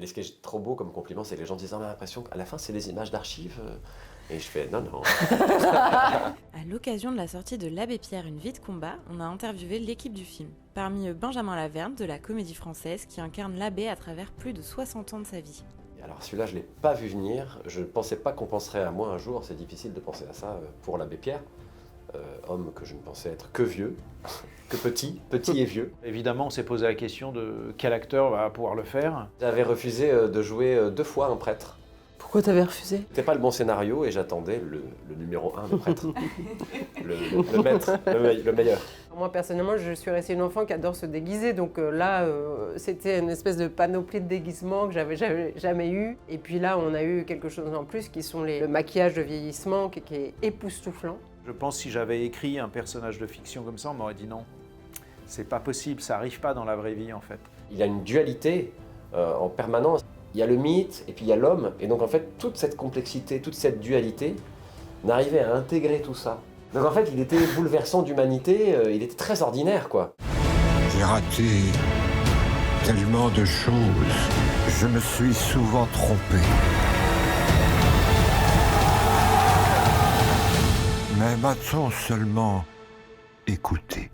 Et ce qui est trop beau comme compliment, c'est que les gens disent « on a l'impression qu'à la fin, c'est des images d'archives ». Et je fais « non, non ». À l'occasion de la sortie de L'Abbé Pierre, une vie de combat, on a interviewé l'équipe du film. Parmi eux, Benjamin Laverne, de la Comédie Française, qui incarne l'abbé à travers plus de 60 ans de sa vie. Alors celui-là, je ne l'ai pas vu venir. Je ne pensais pas qu'on penserait à moi un jour. C'est difficile de penser à ça pour l'Abbé Pierre. Homme que je ne pensais être que vieux, que petit et vieux. Évidemment, on s'est posé la question de quel acteur va pouvoir le faire. J'avais refusé de jouer 2 fois un prêtre. Pourquoi t'avais refusé? C'était pas le bon scénario et j'attendais le numéro 1 de prêtre. le maître, le meilleur. Moi personnellement, je suis restée une enfant qui adore se déguiser, donc là, c'était une espèce de panoplie de déguisements que j'avais jamais eu. Et puis là, on a eu quelque chose en plus qui sont le maquillage de vieillissement qui est époustouflant. Je pense que si j'avais écrit un personnage de fiction comme ça, on m'aurait dit non. C'est pas possible, ça arrive pas dans la vraie vie en fait. Il a une dualité en permanence. Il y a le mythe et puis il y a l'homme. Et donc en fait, toute cette complexité, toute cette dualité, n'arrivait à intégrer tout ça. Donc en fait, il était bouleversant d'humanité, il était très ordinaire quoi. J'ai raté tellement de choses. Je me suis souvent trompé. Mais m'a-t-on seulement écouté ?